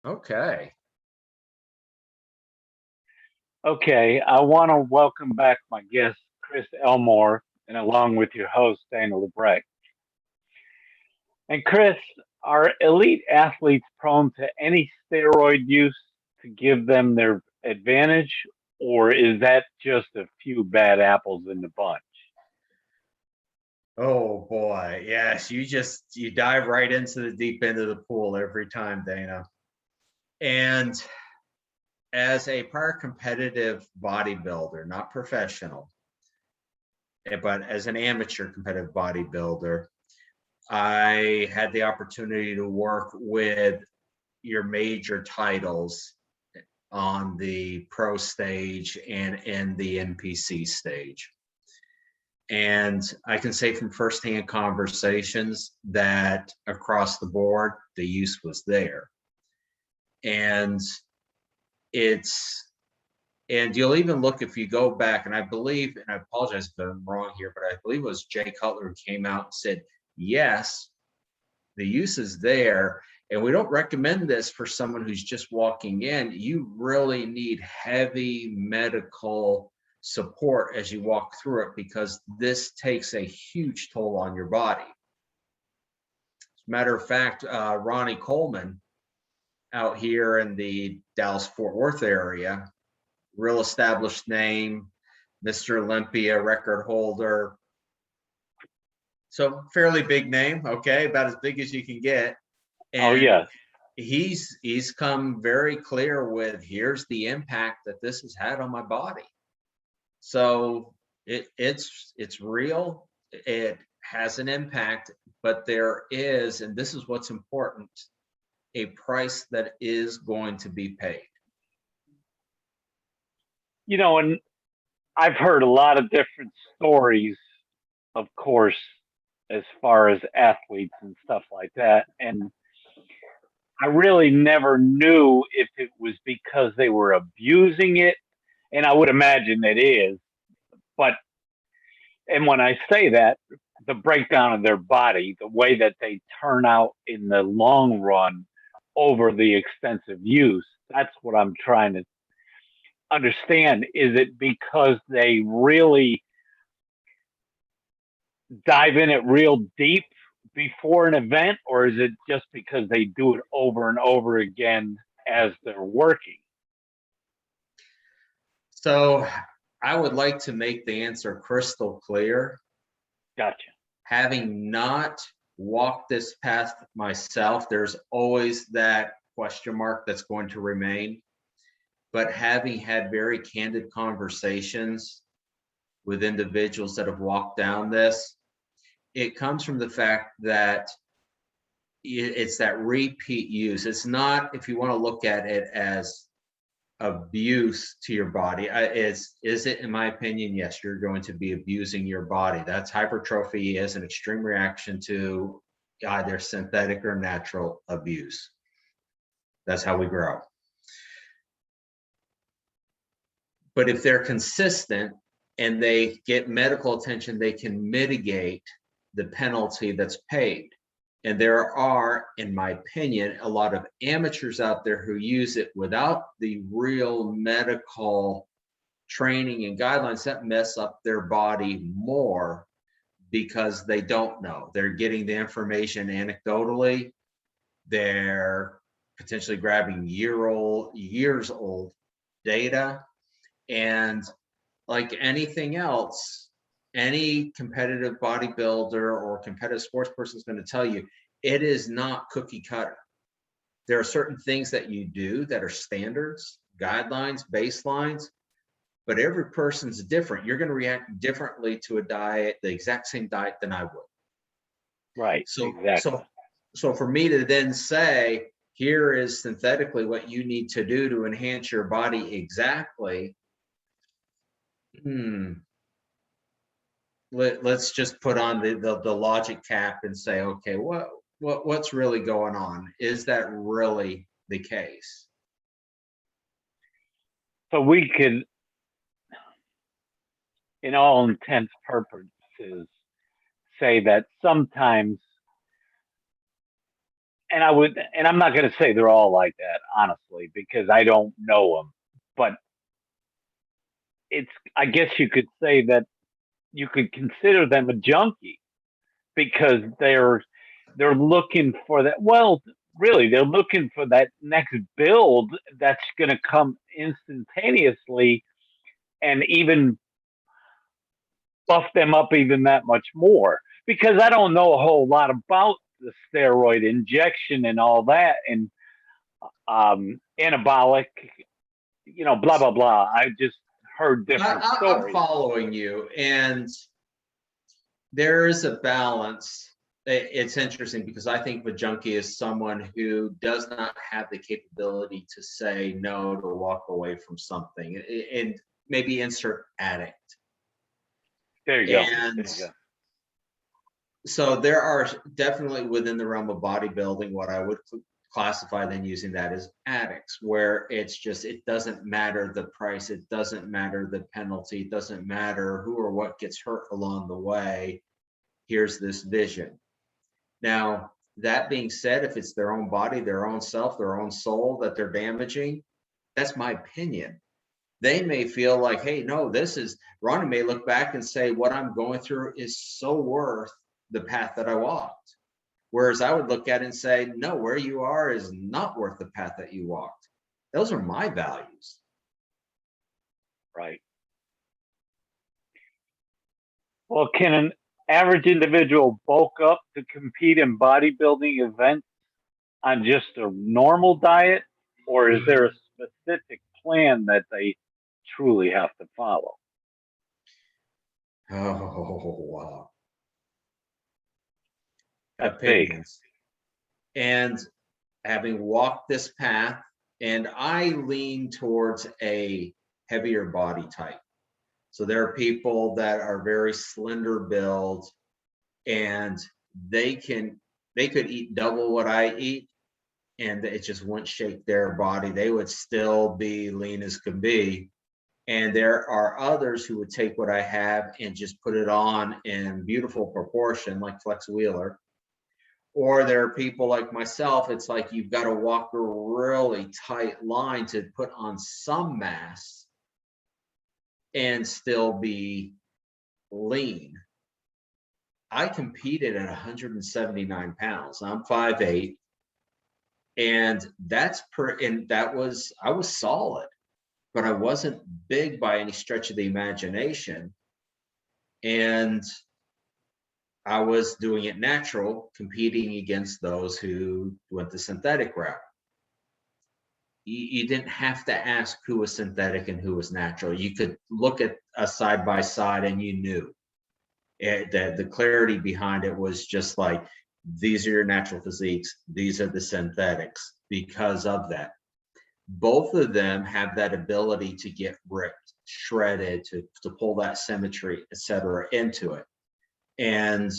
Okay. Okay, I want to welcome back my guest, Chris Elmore, and along with your host, Dana Labreck. And Chris, are elite athletes prone to any steroid use to give them their advantage, or is that just a few bad apples in the bunch? Oh boy. Yes, you dive right into the deep end of the pool every time, Dana. And as a prior competitive bodybuilder, not professional, but as an amateur competitive bodybuilder, I had the opportunity to work with your major titles on the pro stage and in the NPC stage. And I can say from firsthand conversations that across the board, the use was there. And it's, and you'll even look if you go back, and I believe, and I apologize if I'm wrong here, but I believe it was Jay Cutler who came out and said, yes, the use is there. And we don't recommend this for someone who's just walking in. You really need heavy medical support as you walk through it because this takes a huge toll on your body. As a matter of fact, Ronnie Coleman out here in the Dallas Fort Worth area, real established name, Mr. Olympia record holder. So fairly big name, okay, about as big as you can get. Oh, And yes. he's come very clear with here's the impact that this has had on my body. So it's real. It has an impact, but there is, and this is what's important, a price that is going to be paid. And I've heard a lot of different stories, of course, as far as athletes and stuff like that. And I really never knew if it was because they were abusing it, and I would imagine it is. But and when I say that, the breakdown of their body, the way that they turn out in the long run over the extensive use, that's what I'm trying to understand. Is it because they really dive in it real deep before an event, or is it just because they do it over and over again as they're working? So I would like to make the answer crystal clear. Gotcha. Having not walked this path myself, there's always that question mark that's going to remain. But having had very candid conversations with individuals that have walked down this, it comes from the fact that it's that repeat use. It's not, if you want to look at it as abuse to your body, is it, in my opinion? Yes, you're going to be abusing your body. That's hypertrophy, is an extreme reaction to either synthetic or natural abuse. That's how we grow. But if they're consistent and they get medical attention, they can mitigate the penalty that's paid. And there are, in my opinion, a lot of amateurs out there who use it without the real medical training and guidelines that mess up their body more because they don't know. They're getting the information anecdotally. They're potentially grabbing years old data. And like anything else, any competitive bodybuilder or competitive sports person is going to tell you it is not cookie cutter. There are certain things that you do that are standards, guidelines, baselines, but every person's different. You're going to react differently to a diet, the exact same diet than I would. Right. So, Exactly. so, so for me to then say, here is synthetically what you need to do to enhance your body exactly. Let's just put on the logic cap and say, okay, what's really going on? Is that really the case? So we could, in all intents purposes, say that sometimes and I'm not going to say they're all like that, honestly, because I don't know them, but I guess you could say that you could consider them a junkie because they're looking for that. Well, really, they're looking for that next build that's going to come instantaneously and even buff them up even that much more. Because I don't know a whole lot about the steroid injection and all that, and anabolic, blah blah blah. I just heard different I'm stories. following you, and there is a balance. It's interesting because I think a junkie is someone who does not have the capability to say no, to walk away from something, and maybe insert addict. There you go. And There you go. so there are definitely within the realm of bodybuilding what I would classify then using that as addicts, where it's just, it doesn't matter the price, it doesn't matter the penalty, it doesn't matter who or what gets hurt along the way. Here's this vision. Now, that being said, if it's their own body, their own self, their own soul that they're damaging, that's my opinion. They may feel like, hey, no, Ronnie may look back and say, what I'm going through is so worth the path that I walked. Whereas I would look at it and say, no, where you are is not worth the path that you walked. Those are my values. Right. Well, can an average individual bulk up to compete in bodybuilding events on just a normal diet, or is there a specific plan that they truly have to follow? Oh, wow. That's Opinions. And having walked this path, and I lean towards a heavier body type. So there are people that are very slender build, and they could eat double what I eat, and it just wouldn't shake their body. They would still be lean as can be. And there are others who would take what I have and just put it on in beautiful proportion, like Flex Wheeler. Or there are people like myself, it's like you've got to walk a really tight line to put on some mass and still be lean. I competed at 179 pounds. I'm 5'8", and I was solid, but I wasn't big by any stretch of the imagination. And I was doing it natural, competing against those who went the synthetic route. You didn't have to ask who was synthetic and who was natural. You could look at a side by side and you knew. That the clarity behind it was just like, these are your natural physiques, these are the synthetics. Because of that, both of them have that ability to get ripped, shredded, to pull that symmetry, etc., into it. And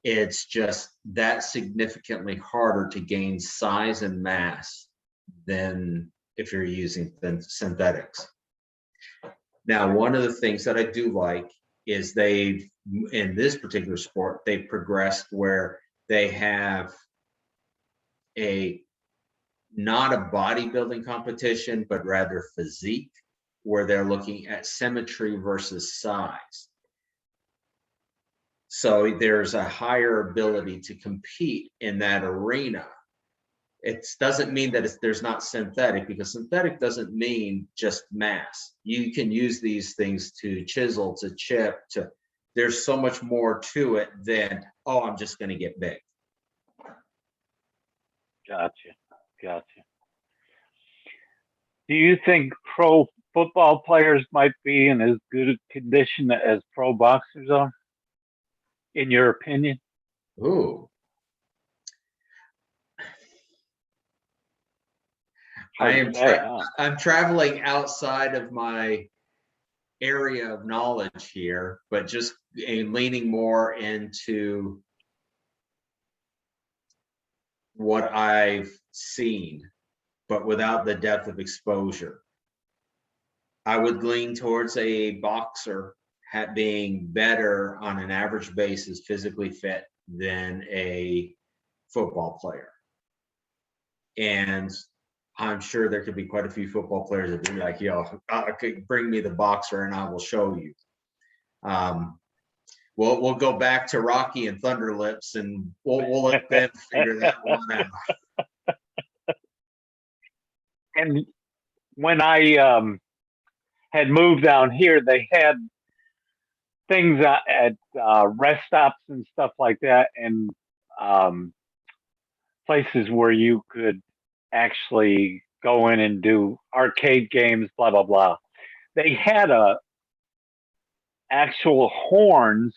it's just that significantly harder to gain size and mass than if you're using synthetics. Now, one of the things that I do like is in this particular sport, they've progressed where they have not a bodybuilding competition, but rather physique, where they're looking at symmetry versus size. So there's a higher ability to compete in that arena. It doesn't mean that there's not synthetic, because synthetic doesn't mean just mass. You can use these things to chisel, to chip, there's so much more to it than, oh, I'm just going to get big. Gotcha. Do you think pro football players might be in as good a condition as pro boxers are, in your opinion? Ooh. I'm traveling outside of my area of knowledge here, but just leaning more into what I've seen, but without the depth of exposure. I would lean towards a boxer being better on an average basis, physically fit, than a football player. And I'm sure there could be quite a few football players that be like, bring me the boxer and I will show you. We'll go back to Rocky and Thunder Lips, and we'll let them figure that one out. And when I had moved down here, they had things at rest stops and stuff like that, and places where you could actually go in and do arcade games, blah blah blah. They had actual horns,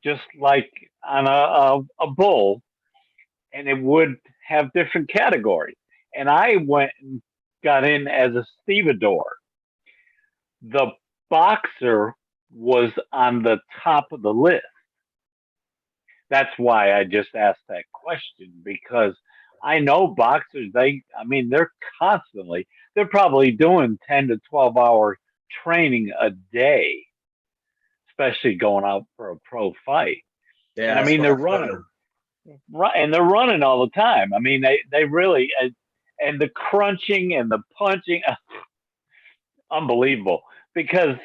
just like on a bull, and it would have different categories. And I went and got in as a stevedore. The boxer was on the top of the list. That's why I just asked that question, because I know boxers, they're constantly, they're probably doing 10 to 12-hour training a day, especially going out for a pro fight. Yeah, And I that's mean, what they're I've running, heard. and they're running all the time. I mean, they really, and the crunching and the punching, unbelievable. Because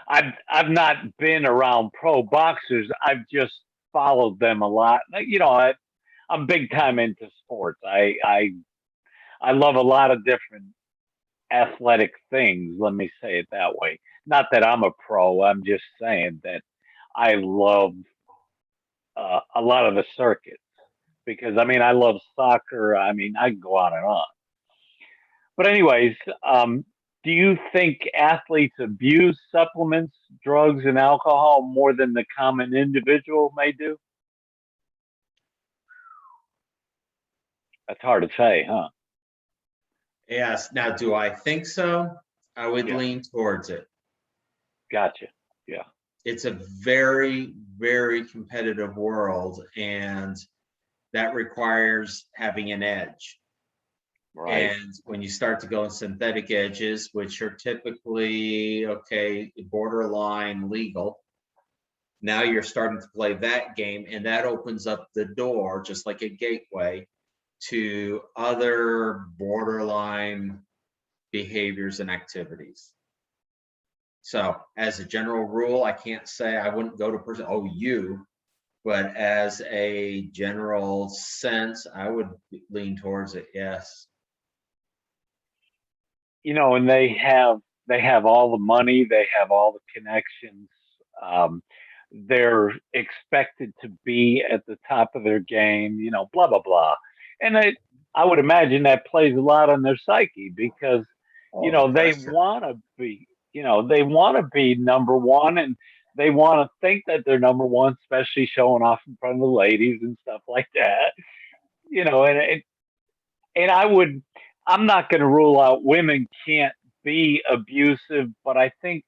I've not been around pro boxers. I've just followed them a lot. I'm big time into sports. I love a lot of different athletic things. Let me say it that way. Not that I'm a pro. I'm just saying that I love a lot of the circuits, because I mean I love soccer. I mean I can go on and on. But anyways, do you think athletes abuse supplements, drugs, and alcohol more than the common individual may do? That's hard to say, huh? Yes. Now, do I think so? I would Yeah, lean towards it. gotcha. Yeah, It's a very, very competitive world, and that requires having an edge. right. And when you start to go in synthetic edges, which are typically, okay, borderline legal, now you're starting to play that game, and that opens up the door, just like a gateway, to other borderline behaviors and activities. So, as a general rule, I can't say I wouldn't go to person, oh, you, but as a general sense, I would lean towards it, yes. And they have all the money, they have all the connections. Um, they're expected to be at the top of their game, blah blah blah. And I would imagine that plays a lot on their psyche, because Oh, the they pressure. want to be, they want to be number one, and they want to think that they're number one, especially showing off in front of the ladies and stuff like that. And I'm not going to rule out women can't be abusive, but I think,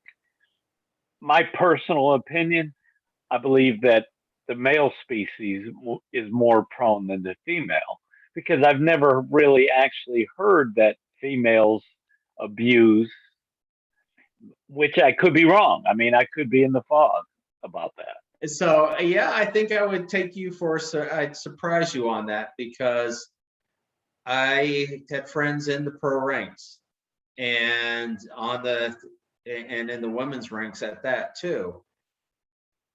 my personal opinion, I believe that the male species is more prone than the female, because I've never really actually heard that females abuse, which I could be wrong. I mean, I could be in the fog about that. So, yeah, I think I would take you for, I'd surprise you on that, because I had friends in the pro ranks and in the women's ranks at that too.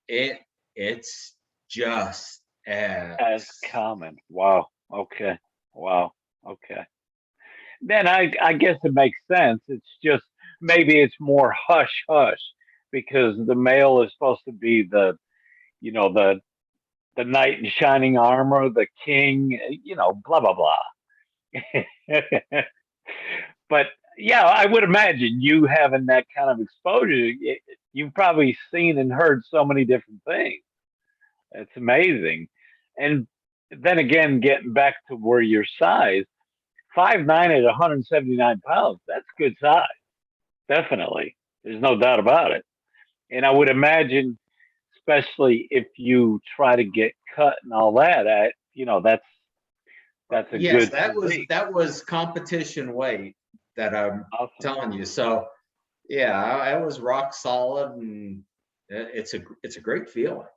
It's just As as common. Wow. Okay. Wow. Okay. Then I guess it makes sense. It's just, maybe it's more hush hush, because the male is supposed to be you know, the the knight in shining armor, the king, blah blah blah. But yeah, I would imagine you having that kind of exposure, you've probably seen and heard so many different things. It's amazing. And then again, getting back to where your size, 5'9" at 179 pounds, that's good size. Definitely. There's no doubt about it. And I would imagine, especially if you try to get cut and all that, that's a yes, good that physique. was competition weight that I'm Awesome. telling you. So yeah, I was rock solid, and it's a great feeling.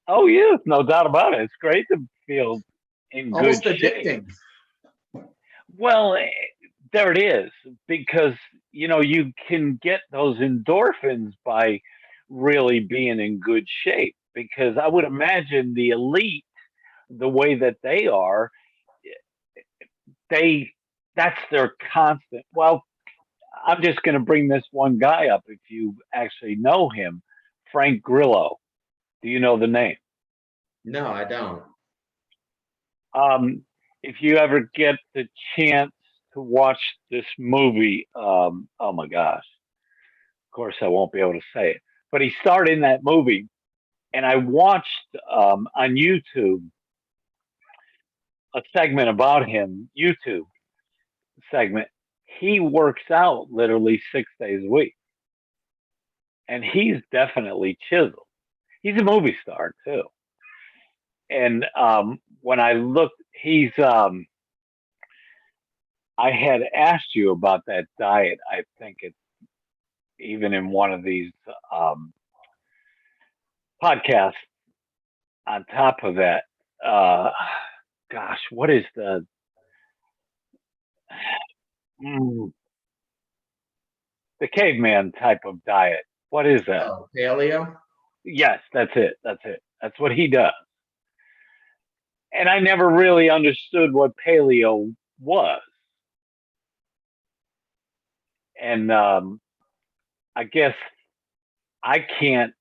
Oh yeah, no doubt about it. It's great to feel. in good Almost shape. addicting. Well, there it is, because you can get those endorphins by really being in good shape. Because I would imagine the elite, the way that they are, they that's their constant. Well, I'm just going to bring this one guy up if you actually know him, Frank Grillo. Do you know the name? No, I don't. Um, if you ever get the chance to watch this movie, oh my gosh, of course I won't be able to say it, but he starred in that movie, and I watched on YouTube a segment about him, YouTube segment. He works out literally 6 days a week, and he's definitely chiseled. He's a movie star too. And when I looked, I had asked you about that diet. I think it's even in one of these um, podcasts. On top of that, uh, gosh, what is mm, the caveman type of diet? What is that? Oh, paleo? Yes, that's it. That's it. That's what he does. And I never really understood what paleo was. And I guess I can't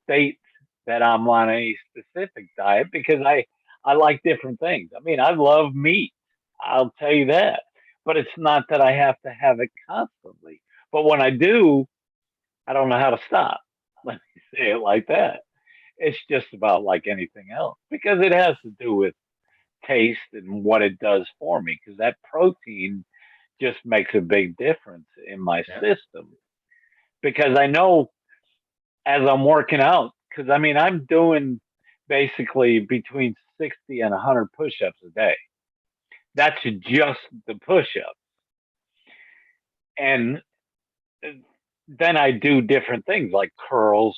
state that I'm on a specific diet because I like different things. I mean, I love meat. I'll tell you that. But it's not that I have to have it constantly. But when I do, I don't know how to stop. Let me say it like that. It's just about like anything else because it has to do with taste and what it does for me because that protein just makes a big difference in my Yeah. system because I know as I'm working out, because I mean, I'm doing basically between 60 and 100 push ups a day. That's just the push up. And then I do different things like curls,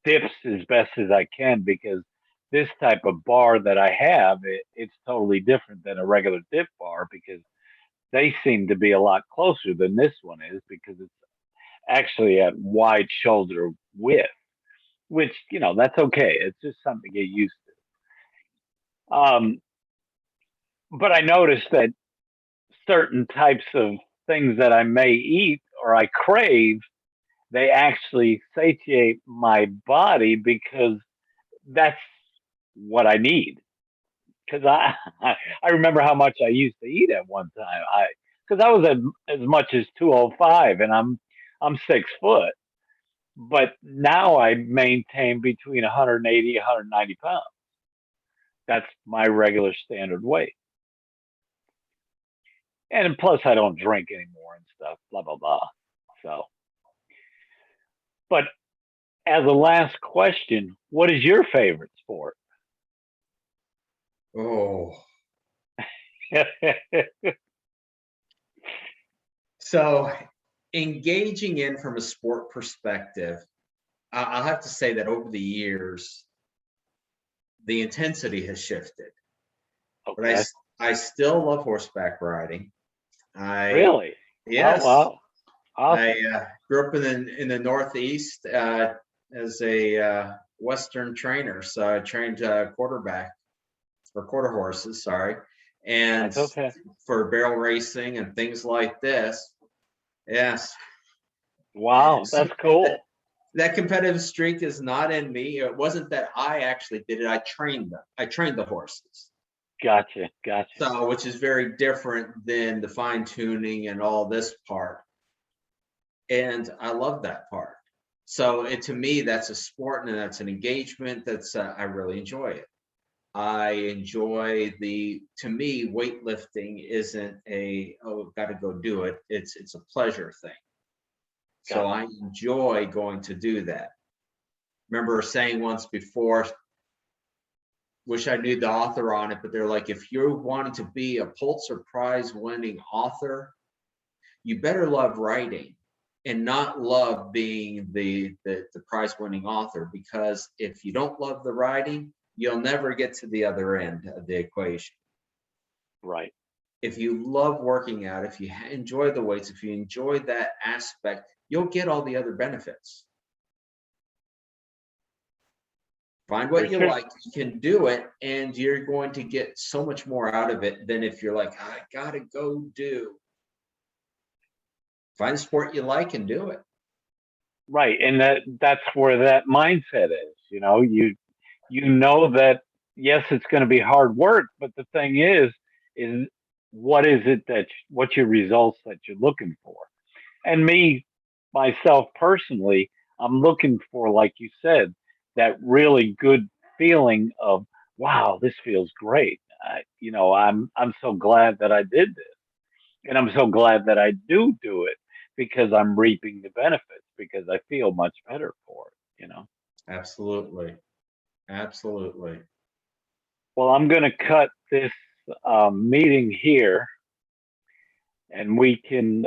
dips as best as I can because this type of bar that I have, it's totally different than a regular dip bar because they seem to be a lot closer than this one is because it's actually at wide shoulder width, which, that's okay. It's just something to get used to. But I noticed that certain types of things that I may eat or I crave, they actually satiate my body because that's what I need. Because I remember how much I used to eat at one time. Because I was as much as 205, and I'm 6 foot, but now I maintain between 180 190 pounds. That's my regular standard weight. And plus, I don't drink anymore and stuff. Blah blah blah. So, but as a last question, what is your favorite sport? Oh, so engaging in from a sport perspective, I'll have to say that over the years, the intensity has shifted. But Okay. I still love horseback riding. I Really? Oh Yes, wow. I Awesome. grew up in the Northeast as a Western trainer, so I trained quarterback or quarter horses, sorry, and That's okay. for barrel racing and things like this. Yes, Wow, so that's that, cool. that competitive streak is not in me. It wasn't that I actually did it. I trained them. I trained the horses. Gotcha. Gotcha. So, which is very different than the fine tuning and all this part. And I love that part. So, to me, that's a sport and that's an engagement. I really enjoy it. I enjoy to me, weightlifting isn't got to go do it. It's a pleasure thing. So Gotcha. I enjoy going to do that. Remember saying once before, wish I knew the author on it, but they're like, if you wanted to be a Pulitzer Prize winning author, you better love writing and not love being the prize winning author, because if you don't love the writing, you'll never get to the other end of the equation. Right. If you love working out, if you enjoy the weights, if you enjoy that aspect, you'll get all the other benefits. Find what you like, you can do it, and you're going to get so much more out of it than if you're like, I gotta go do. Find a sport you like and do it. Right. And that's where that mindset is. You know, you know that yes, it's going to be hard work, but the thing is what is it what's your results that you're looking for? And me, myself personally, I'm looking for, like you said, that really good feeling of, wow, this feels great. I'm so glad that I did this, and I'm so glad that I do it because I'm reaping the benefits because I feel much better for it. Absolutely. Absolutely. Well, I'm going to cut this meeting here, and we can